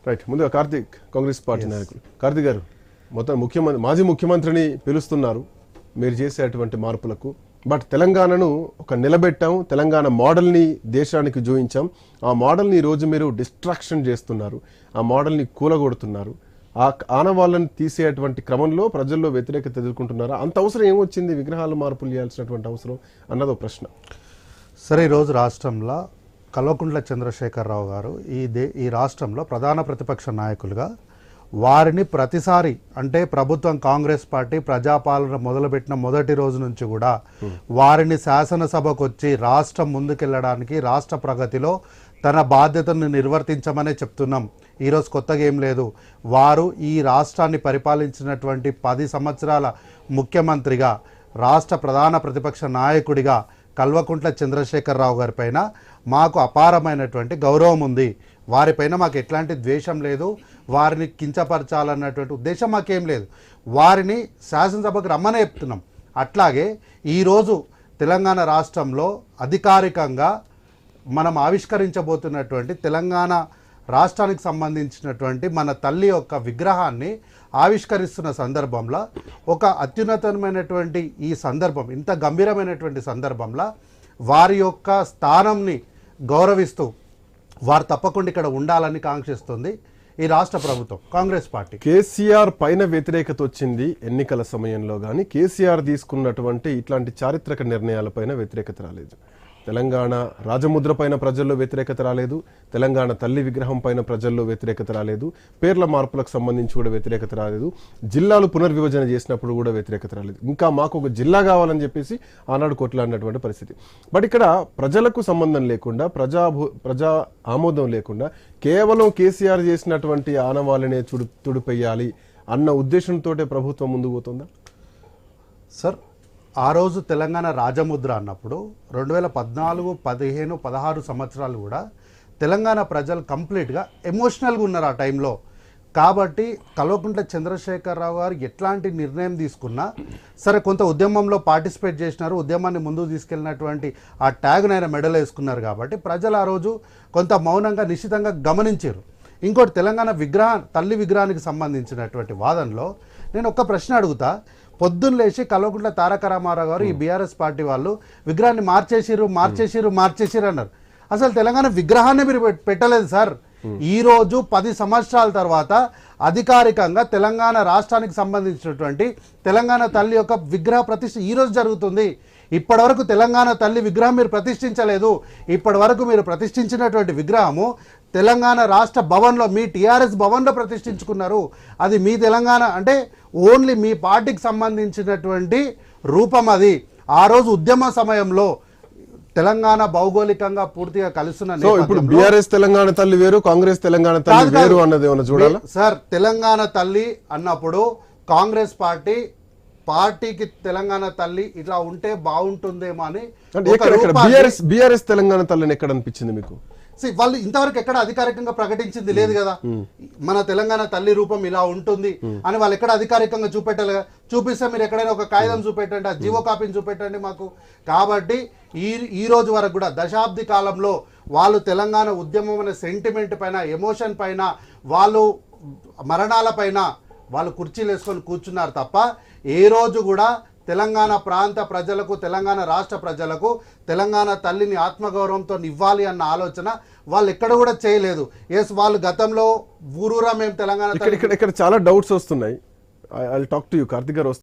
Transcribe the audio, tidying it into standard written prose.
Right. ముందుగా Karthik, Congress party నాయకులు. కార్తీక్ గారు, మొత్తం ముఖ్యమంత్రి, మాజీ ముఖ్యమంత్రిని పిలుస్తున్నారు మీరు చేసేటువంటి మార్పులకు. బట్ తెలంగాణను ఒక నిలబెట్టాం, తెలంగాణ మోడల్ని దేశానికి చూపించాం. ఆ మోడల్ని ఈరోజు మీరు డిస్ట్రాక్షన్ చేస్తున్నారు, ఆ మోడల్ని కూలగొడుతున్నారు. ఆ ఆనవాళ్ళని తీసేటువంటి క్రమంలో ప్రజల్లో వ్యతిరేకత ఎదుర్కొంటున్నారా? అంత అవసరం ఏమొచ్చింది విగ్రహాలు మార్పులు చేయాల్సినటువంటి అవసరం అన్నదో ప్రశ్న. సరే, ఈరోజు రాష్ట్రంలో కల్వకుంట్ల చంద్రశేఖరరావు గారు ఈ రాష్ట్రంలో ప్రధాన ప్రతిపక్ష నాయకులుగా వారిని ప్రతిసారి అంటే ప్రభుత్వం కాంగ్రెస్ పార్టీ ప్రజాపాలన మొదలుపెట్టిన మొదటి రోజు నుంచి కూడా వారిని శాసనసభకు వచ్చి రాష్ట్రం ముందుకెళ్ళడానికి, రాష్ట్ర ప్రగతిలో తన బాధ్యతను నిర్వర్తించమనే చెప్తున్నాం. ఈరోజు కొత్తగా ఏం లేదు. వారు ఈ రాష్ట్రాన్ని పరిపాలించినటువంటి 10 సంవత్సరాల ముఖ్యమంత్రిగా, రాష్ట్ర ప్రధాన ప్రతిపక్ష నాయకుడిగా కల్వకుంట్ల చంద్రశేఖరరావు గారి పైన మాకు అపారమైనటువంటి గౌరవం ఉంది. వారిపైన మాకు ఎట్లాంటి ద్వేషం లేదు, వారిని కించపరచాలన్నటువంటి ఉద్దేశం మాకేం లేదు. వారిని శాసనసభకు రమ్మనే చెప్తున్నాం. అట్లాగే ఈరోజు తెలంగాణ రాష్ట్రంలో అధికారికంగా మనం ఆవిష్కరించబోతున్నటువంటి తెలంగాణ రాష్ట్రానికి సంబంధించినటువంటి మన తల్లి యొక్క విగ్రహాన్ని ఆవిష్కరిస్తున్న సందర్భంలో, ఒక అత్యున్నతమైనటువంటి ఈ సందర్భం, ఇంత గంభీరమైనటువంటి సందర్భంలో వారి యొక్క స్థానంని గౌరవిస్తూ వారు తప్పకుండా ఇక్కడ ఉండాలని కాంక్షిస్తుంది ఈ రాష్ట్ర ప్రభుత్వం, కాంగ్రెస్ పార్టీ. కేసీఆర్ పైన వ్యతిరేకత వచ్చింది ఎన్నికల సమయంలో, కానీ కేసీఆర్ తీసుకున్నటువంటి ఇట్లాంటి చారిత్రక నిర్ణయాలపైన వ్యతిరేకత రాలేదు. తెలంగాణ రాజముద్ర పైన ప్రజల్లో వ్యతిరేకత రాలేదు, తెలంగాణ తల్లి విగ్రహం పైన ప్రజల్లో వ్యతిరేకత రాలేదు, పేర్ల మార్పులకు సంబంధించి కూడా వ్యతిరేకత రాలేదు, జిల్లాలు పునర్విభజన చేసినప్పుడు కూడా వ్యతిరేకత రాలేదు. ఇంకా మాకు ఒక జిల్లా కావాలని చెప్పేసి ఆనాడు కొట్లాడినటువంటి పరిస్థితి. బట్ ఇక్కడ ప్రజలకు సంబంధం లేకుండా, ప్రజా ఆమోదం లేకుండా కేవలం కేసీఆర్ చేసినటువంటి ఆనవాళ్ళనే తుడిపెయ్యాలి అన్న ఉద్దేశంతో ప్రభుత్వం ముందుకు పోతుందా? సార్, ఆ రోజు తెలంగాణ రాజముద్ర అన్నప్పుడు 2014, 15, 16 సంవత్సరాలు కూడా తెలంగాణ ప్రజలు కంప్లీట్గా ఎమోషనల్గా ఉన్నారు ఆ టైంలో. కాబట్టి కల్వకుంట్ల చంద్రశేఖరరావు గారు ఎట్లాంటి నిర్ణయం తీసుకున్నా సరే, కొంత ఉద్యమంలో పార్టిసిపేట్ చేసినారు, ఉద్యమాన్ని ముందుకు తీసుకెళ్ళినటువంటి ఆ ట్యాగ్ను ఆయన మెడల్ వేసుకున్నారు. కాబట్టి ప్రజలు ఆ రోజు కొంత మౌనంగా నిశ్చితంగా గమనించారు. ఇంకోటి, తెలంగాణ తల్లి విగ్రహానికి సంబంధించినటువంటి వాదనలో నేను ఒక్క ప్రశ్న అడుగుతా. పొద్దున్న లేచి కల్వకుంట్ల తారక రామారావు గారు, ఈ బీఆర్ఎస్ పార్టీ వాళ్ళు విగ్రహాన్ని మార్చేసిరు అన్నారు. అసలు తెలంగాణ విగ్రహాన్ని మీరు పెట్టలేదు సార్. ఈ రోజు 10 సంవత్సరాల తర్వాత అధికారికంగా తెలంగాణ రాష్ట్రానికి సంబంధించినటువంటి తెలంగాణ తల్లి యొక్క విగ్రహ ప్రతిష్ఠ ఈ రోజు జరుగుతుంది. ఇప్పటి వరకు తెలంగాణ తల్లి విగ్రహం మీరు ప్రతిష్ఠించలేదు. ఇప్పటి వరకు మీరు ప్రతిష్ఠించినటువంటి విగ్రహము తెలంగాణ రాష్ట్ర భవన్లో, మీ టీఆర్ఎస్ భవన్లో ప్రతిష్ఠించుకున్నారు. అది మీ తెలంగాణ అంటే ఓన్లీ మీ పార్టీకి సంబంధించినటువంటి రూపం అది. ఆ రోజు ఉద్యమ సమయంలో తెలంగాణ భౌగోళికంగా పూర్తిగా కలుస్తున్న ఇప్పుడు బీఆర్ఎస్ తెలంగాణ తల్లి వేరు, కాంగ్రెస్ తెలంగాణ తల్లి వేరు అన్నది ఏమన్నా చూడాలా సార్? తెలంగాణ తల్లి అన్నప్పుడు కాంగ్రెస్ పార్టీకి తెలంగాణ తల్లి ఇట్లా ఉంటే బాగుంటుందేమో అని. బీఆర్ఎస్ తెలంగాణ తల్లిని ఎక్కడ అనిపించింది మీకు? వాళ్ళు ఇంతవరకు ఎక్కడ అధికారికంగా ప్రకటించింది లేదు కదా. మన తెలంగాణ తల్లి రూపం ఇలా ఉంటుంది అని వాళ్ళు ఎక్కడ అధికారికంగా చూపెట్టాలి. చూపిస్తే మీరు ఎక్కడైనా ఒక కాగితం చూపెట్టండి, ఆ జీవో కాపీని చూపెట్టండి మాకు. కాబట్టి ఈ రోజు వరకు కూడా దశాబ్ది కాలంలో వాళ్ళు తెలంగాణ ఉద్యమం అనే సెంటిమెంట్ పైన, ఎమోషన్ పైన, వాళ్ళు మరణాల పైన వాళ్ళు కుర్చీలు వేసుకొని కూర్చున్నారు తప్ప ఏ రోజు కూడా తెలంగాణ ప్రాంత ప్రజలకు, తెలంగాణ రాష్ట్ర ప్రజలకు తెలంగాణ తల్లిని ఆత్మగౌరవంతో ఇవ్వాలి అన్న ఆలోచన వాళ్ళు ఎక్కడ కూడా చేయలేదు. ఎస్, వాళ్ళు గతంలో ఊరూరా మేము తెలంగాణ ఇక్కడ చాలా డౌట్స్ వస్తున్నాయి. I talk to you Karthik గారు.